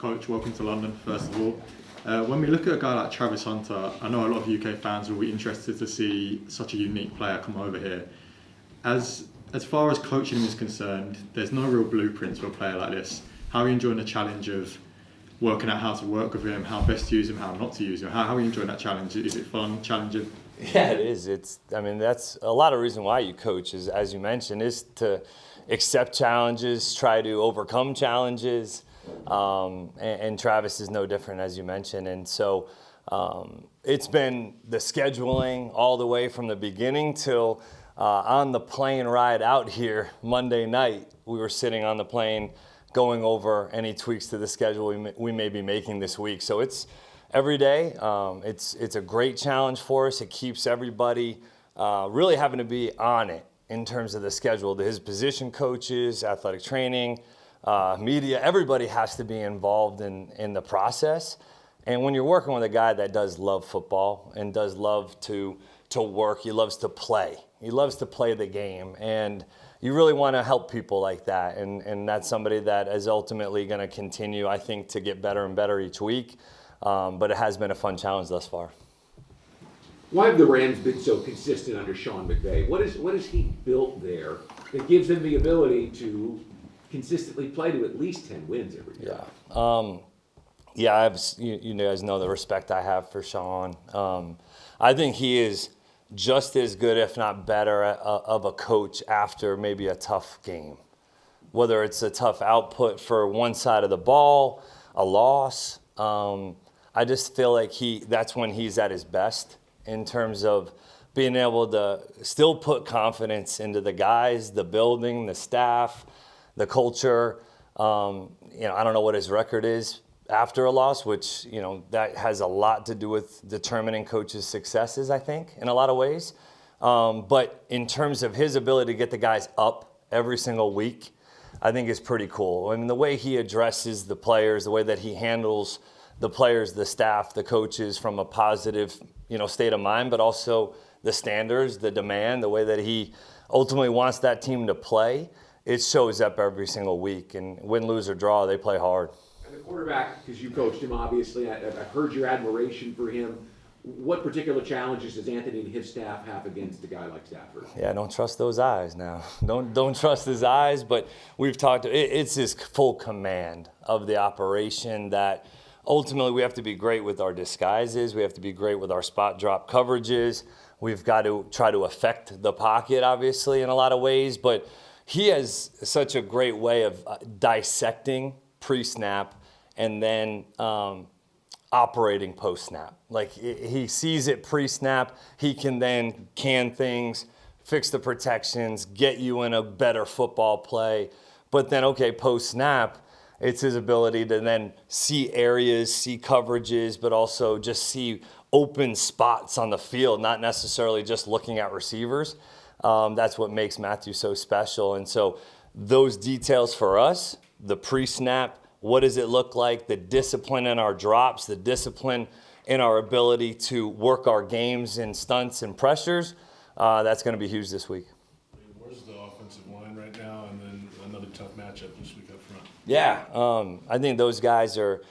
Coach, welcome to London, first of all. When we look at a guy like Travis Hunter, I know a lot of UK fans will be interested to see such a unique player come over here. As far as coaching is concerned, there's no real blueprints for a player like this. How are you enjoying the challenge of working out how to work with him, how best to use him, how not to use him? How are you enjoying that challenge? Is it fun, challenging? Yeah, it is. That's a lot of reason why you coach, is, as you mentioned, is to accept challenges, try to overcome challenges. And Travis is no different, as you mentioned. And so it's been the scheduling all the way from the beginning till on the plane ride out here Monday night. We were sitting on the plane going over any tweaks to the schedule we may be making this week. So it's every day. It's a great challenge for us. It keeps everybody really having to be on it in terms of the schedule. His position coaches, athletic training, media, everybody has to be involved in the process. And when you're working with a guy that does love football and does love to work, he loves to play. He loves to play the game. And you really want to help people like that. And that's somebody that is ultimately going to continue, I think, to get better and better each week. But it has been a fun challenge thus far. Why have the Rams been so consistent under Sean McVay? What is he built there that gives him the ability to consistently play to at least 10 wins every year? Yeah. You guys know the respect I have for Sean. I think he is just as good, if not better, of a coach after maybe a tough game. Whether it's a tough output for one side of the ball, a loss, I just feel like that's when he's at his best in terms of being able to still put confidence into the guys, the building, the staff, the culture. I don't know what his record is after a loss, which, that has a lot to do with determining coaches' successes, I think, in a lot of ways. But in terms of his ability to get the guys up every single week, I think is pretty cool. I mean, the way he addresses the players, the way that he handles the players, the staff, the coaches from a positive, state of mind, but also the standards, the demand, the way that he ultimately wants that team to play, it shows up every single week. And win, lose, or draw, they play hard. And the quarterback, because you coached him, obviously, I've heard your admiration for him. What particular challenges does Anthony and his staff have against a guy like Stafford? Yeah, don't trust those eyes now. Don't trust his eyes, but we've talked, it's his full command of the operation that ultimately we have to be great with our disguises. We have to be great with our spot drop coverages. We've got to try to affect the pocket, obviously, in a lot of ways, but he has such a great way of dissecting pre-snap and then operating post-snap. Like, he sees it pre-snap, he can then can things, fix the protections, get you in a better football play. But then, post-snap, it's his ability to then see areas, see coverages, but also just see open spots on the field, not necessarily just looking at receivers. That's what makes Matthew so special. And so those details for us, the pre-snap, what does it look like, the discipline in our drops, the discipline in our ability to work our games in stunts and pressures, that's going to be huge this week. Where's the offensive line right now, and then another tough matchup this week up front? Yeah, I think those guys are,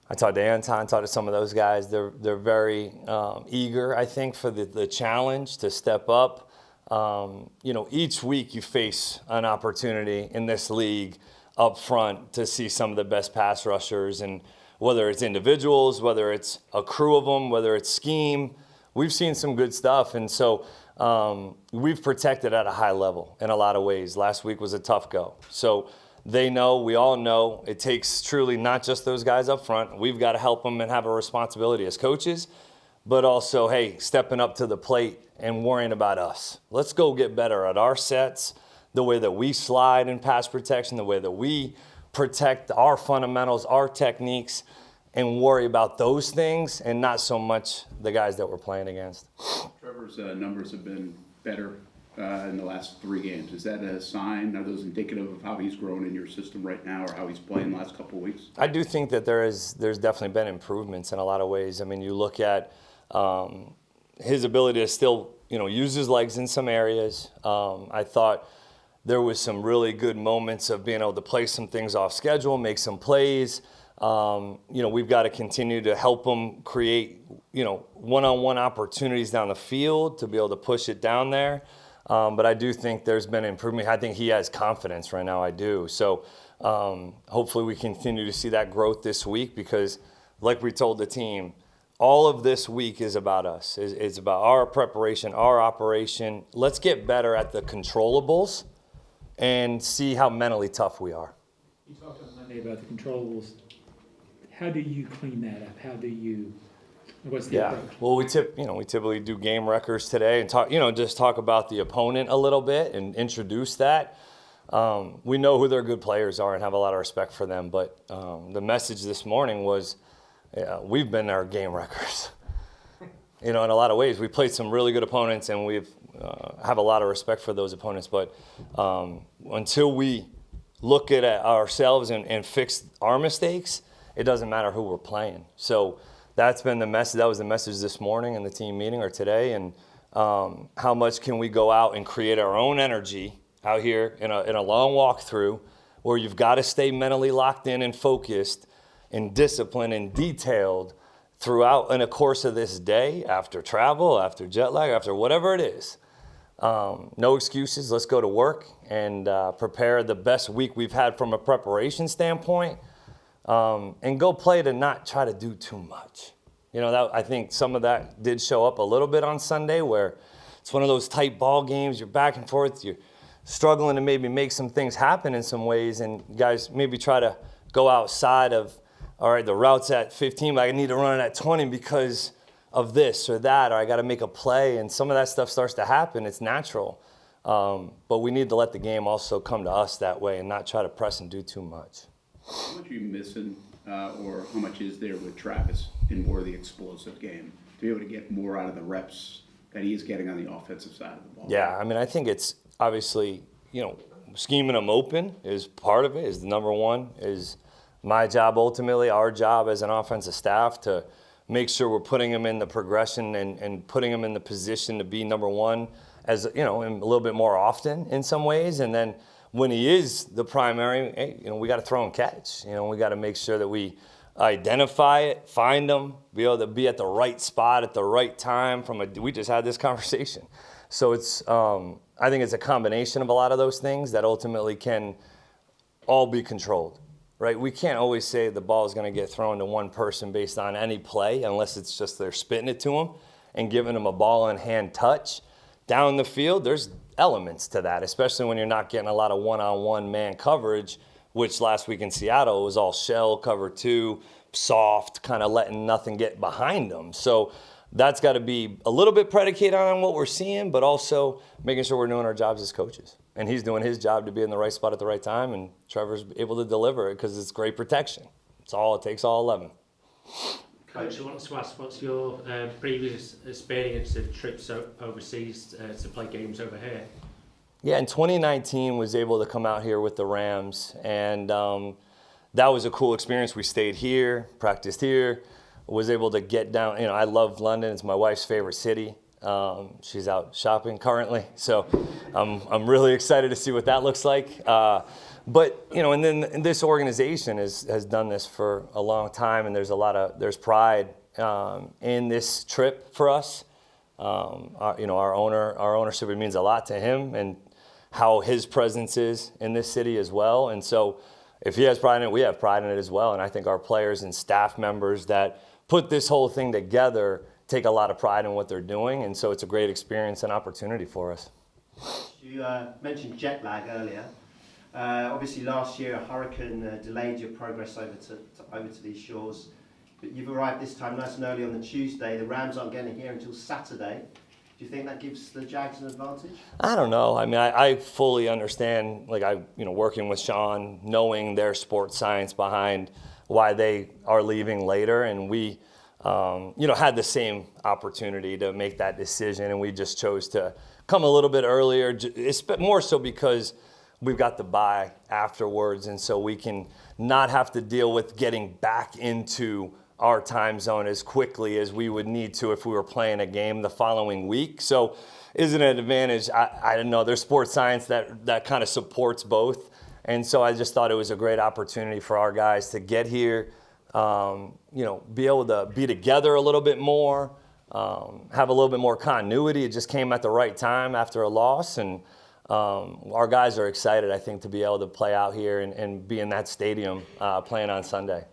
I talked to Anton, talked to some of those guys, they're very eager, I think, for the challenge to step up. Each week you face an opportunity in this league up front to see some of the best pass rushers, and whether it's individuals, whether it's a crew of them, whether it's scheme, we've seen some good stuff. And so we've protected at a high level in a lot of ways. Last week was a tough go. So they know, we all know, it takes truly not just those guys up front. We've got to help them and have a responsibility as coaches, but also, hey, stepping up to the plate and worrying about us. Let's go get better at our sets, the way that we slide in pass protection, the way that we protect our fundamentals, our techniques, and worry about those things and not so much the guys that we're playing against. Trevor's numbers have been better in the last 3 games. Is that a sign? Are those indicative of how he's grown in your system right now, or how he's playing the last couple of weeks? I do think that there's definitely been improvements in a lot of ways. I mean, you look at his ability to still, use his legs in some areas. I thought there was some really good moments of being able to play some things off schedule, make some plays. We've got to continue to help them create, one-on-one opportunities down the field to be able to push it down there. But I do think there's been improvement. I think he has confidence right now. I do. So hopefully we continue to see that growth this week because, like we told the team, all of this week is about us. It's about our preparation, our operation. Let's get better at the controllables and see how mentally tough we are. You talked on Monday about the controllables. How do you clean that up? What's the approach? Well, we typically do game records today and talk about the opponent a little bit and introduce that. We know who their good players are and have a lot of respect for them. But the message this morning was, we've been our game records. In a lot of ways, we played some really good opponents and we've have a lot of respect for those opponents. But until we look at ourselves and fix our mistakes, it doesn't matter who we're playing. So that's been the message. That was the message this morning in the team meeting or today. And how much can we go out and create our own energy out here in a long walk through where you've got to stay mentally locked in and focused and disciplined and detailed throughout in a course of this day, after travel, after jet lag, after whatever it is. No excuses. Let's go to work and prepare the best week we've had from a preparation standpoint. And go play to not try to do too much. I think some of that did show up a little bit on Sunday where it's one of those tight ball games. You're back and forth. You're struggling to maybe make some things happen in some ways. And guys maybe try to go outside of, all right, the route's at 15, but I need to run it at 20 because of this or that, or I got to make a play. And some of that stuff starts to happen. It's natural. But we need to let the game also come to us that way and not try to press and do too much. How much are you missing, or how much is there with Travis in more of the explosive game to be able to get more out of the reps that he is getting on the offensive side of the ball? Yeah, I think it's obviously, scheming them open is part of it, is the number one, is my job ultimately, our job as an offensive staff to make sure we're putting him in the progression and putting him in the position to be number one as, a little bit more often in some ways. And then when he is the primary, hey, we got to throw and catch. We got to make sure that we identify it, find them, be able to be at the right spot at the right time. We just had this conversation. So it's, I think it's a combination of a lot of those things that ultimately can all be controlled, right? We can't always say the ball is going to get thrown to one person based on any play unless it's just they're spitting it to them and giving them a ball in hand touch. Down the field, there's elements to that, especially when you're not getting a lot of one-on-one man coverage, which last week in Seattle was all shell, cover two, soft, kind of letting nothing get behind them. So that's got to be a little bit predicated on what we're seeing, but also making sure we're doing our jobs as coaches. And he's doing his job to be in the right spot at the right time, and Trevor's able to deliver it because it's great protection. It's all it takes, all 11. Coach, I wanted to ask, what's your previous experience of trips overseas to play games over here? Yeah, in 2019, was able to come out here with the Rams, and that was a cool experience. We stayed here, practiced here, was able to get down. I love London. It's my wife's favorite city. She's out shopping currently, so I'm really excited to see what that looks like. But and then this organization has done this for a long time, and there's pride in this trip for us. Our ownership, it means a lot to him, and how his presence is in this city as well. And so, if he has pride in it, we have pride in it as well. And I think our players and staff members that put this whole thing together take a lot of pride in what they're doing, and so it's a great experience and opportunity for us. You mentioned jet lag earlier. Obviously, last year a hurricane delayed your progress over to these shores, but you've arrived this time nice and early on the Tuesday. The Rams aren't getting here until Saturday. Do you think that gives the Jags an advantage? I don't know. I fully understand, working with Sean, knowing their sports science behind why they are leaving later, and we had the same opportunity to make that decision, and we just chose to come a little bit earlier, more so because we've got the bye afterwards, and so we can not have to deal with getting back into our time zone as quickly as we would need to if we were playing a game the following week. So is it an advantage? I don't know. There's sports science that kind of supports both. And so I just thought it was a great opportunity for our guys to get here, be able to be together a little bit more, have a little bit more continuity. It just came at the right time after a loss, and our guys are excited, I think, to be able to play out here and be in that stadium playing on Sunday.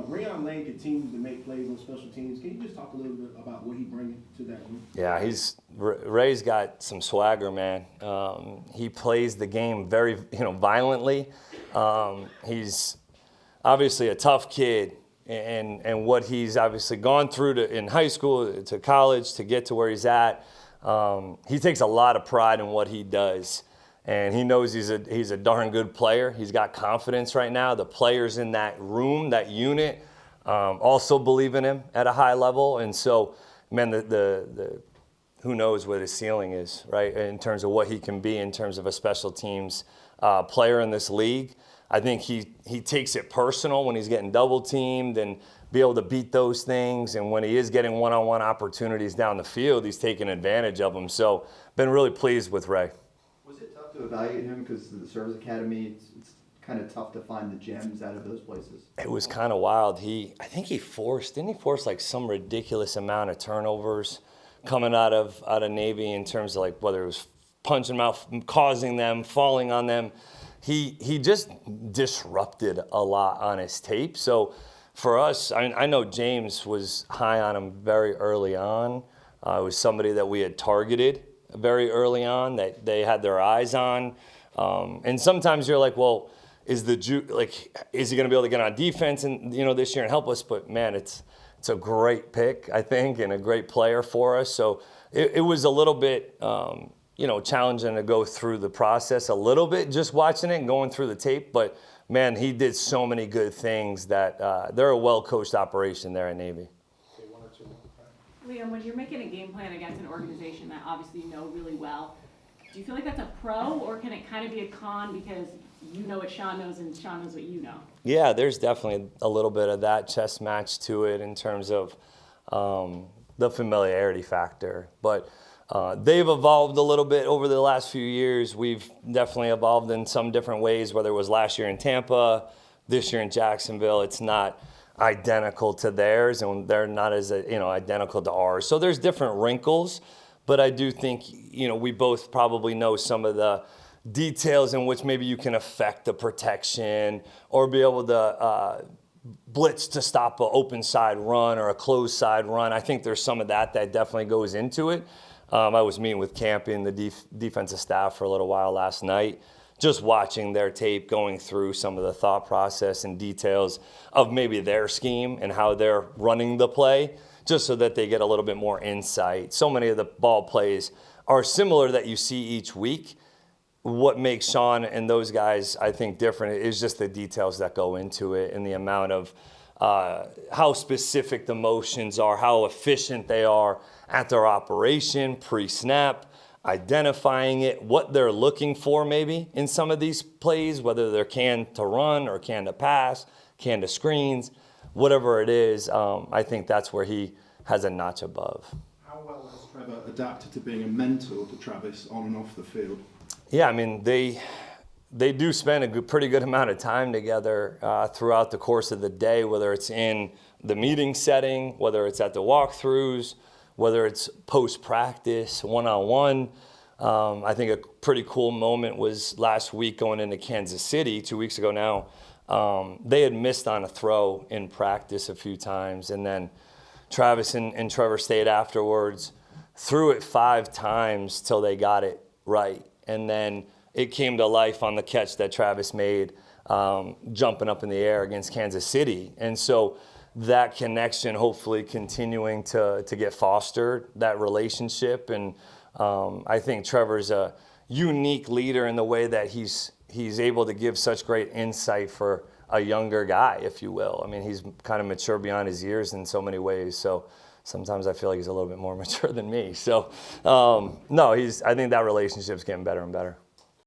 Rayon Lane continues to make plays on special teams. Can you just talk a little bit about what he brings to that group? Yeah, Ray's got some swagger, man. He plays the game very, violently. He's obviously a tough kid, and what he's obviously gone through in high school to college to get to where he's at. He takes a lot of pride in what he does. And he knows he's a darn good player. He's got confidence right now. The players in that room, that unit, also believe in him at a high level. And so, man, the who knows what his ceiling is, right, in terms of what he can be in terms of a special teams player in this league. I think he takes it personal when he's getting double teamed and be able to beat those things. And when he is getting one-on-one opportunities down the field, he's taking advantage of them. So, been really pleased with Ray. To evaluate him because the service academy, it's kind of tough to find the gems out of those places. It was kind of wild. I think he forced like some ridiculous amount of turnovers coming out of Navy in terms of like whether it was punching them out, causing them, falling on them. He just disrupted a lot on his tape. So for us, I know James was high on him very early on. It was somebody that we had targeted very early on that they had their eyes on. And sometimes you're like, well, is he going to be able to get on defense and this year and help us? But man, it's a great pick, I think, and a great player for us. So it was a little bit challenging to go through the process a little bit, just watching it and going through the tape. But man, he did so many good things that they're a well-coached operation there at Navy. Liam, when you're making a game plan against an organization that obviously you know really well, do you feel like that's a pro, or can it kind of be a con because you know what Sean knows and Sean knows what you know? Yeah, there's definitely a little bit of that chess match to it in terms of the familiarity factor. But they've evolved a little bit over the last few years. We've definitely evolved in some different ways, whether it was last year in Tampa, this year in Jacksonville. It's not identical to theirs, and they're not as identical to ours. So there's different wrinkles, but I do think we both probably know some of the details in which maybe you can affect the protection or be able to blitz to stop an open side run or a closed side run. I think there's some of that definitely goes into it. I was meeting with Campy and the defensive staff for a little while last night, just watching their tape, going through some of the thought process and details of maybe their scheme and how they're running the play, just so that they get a little bit more insight. So many of the ball plays are similar that you see each week. What makes Sean and those guys, I think, different is just the details that go into it and the amount of how specific the motions are, how efficient they are at their operation, pre-snap, identifying it, what they're looking for maybe in some of these plays, whether they're can to run or can to pass, can to screens, whatever it is. I think that's where he has a notch above. How well has Trevor adapted to being a mentor to Travis on and off the field? Yeah, I mean, they do spend a pretty good amount of time together throughout the course of the day, whether it's in the meeting setting, whether it's at the walkthroughs, whether it's post-practice, one-on-one. I think a pretty cool moment was last week going into Kansas City, 2 weeks ago now. They had missed on a throw in practice a few times, and then Travis and Trevor stayed afterwards, threw it 5 times till they got it right. And then it came to life on the catch that Travis made, jumping up in the air against Kansas City. And so that connection hopefully continuing to get fostered, that relationship. And I think Trevor's a unique leader in the way that he's able to give such great insight for a younger guy, if you will. I mean, he's kind of mature beyond his years in so many ways. So sometimes I feel like he's a little bit more mature than me. So, I think that relationship's getting better and better.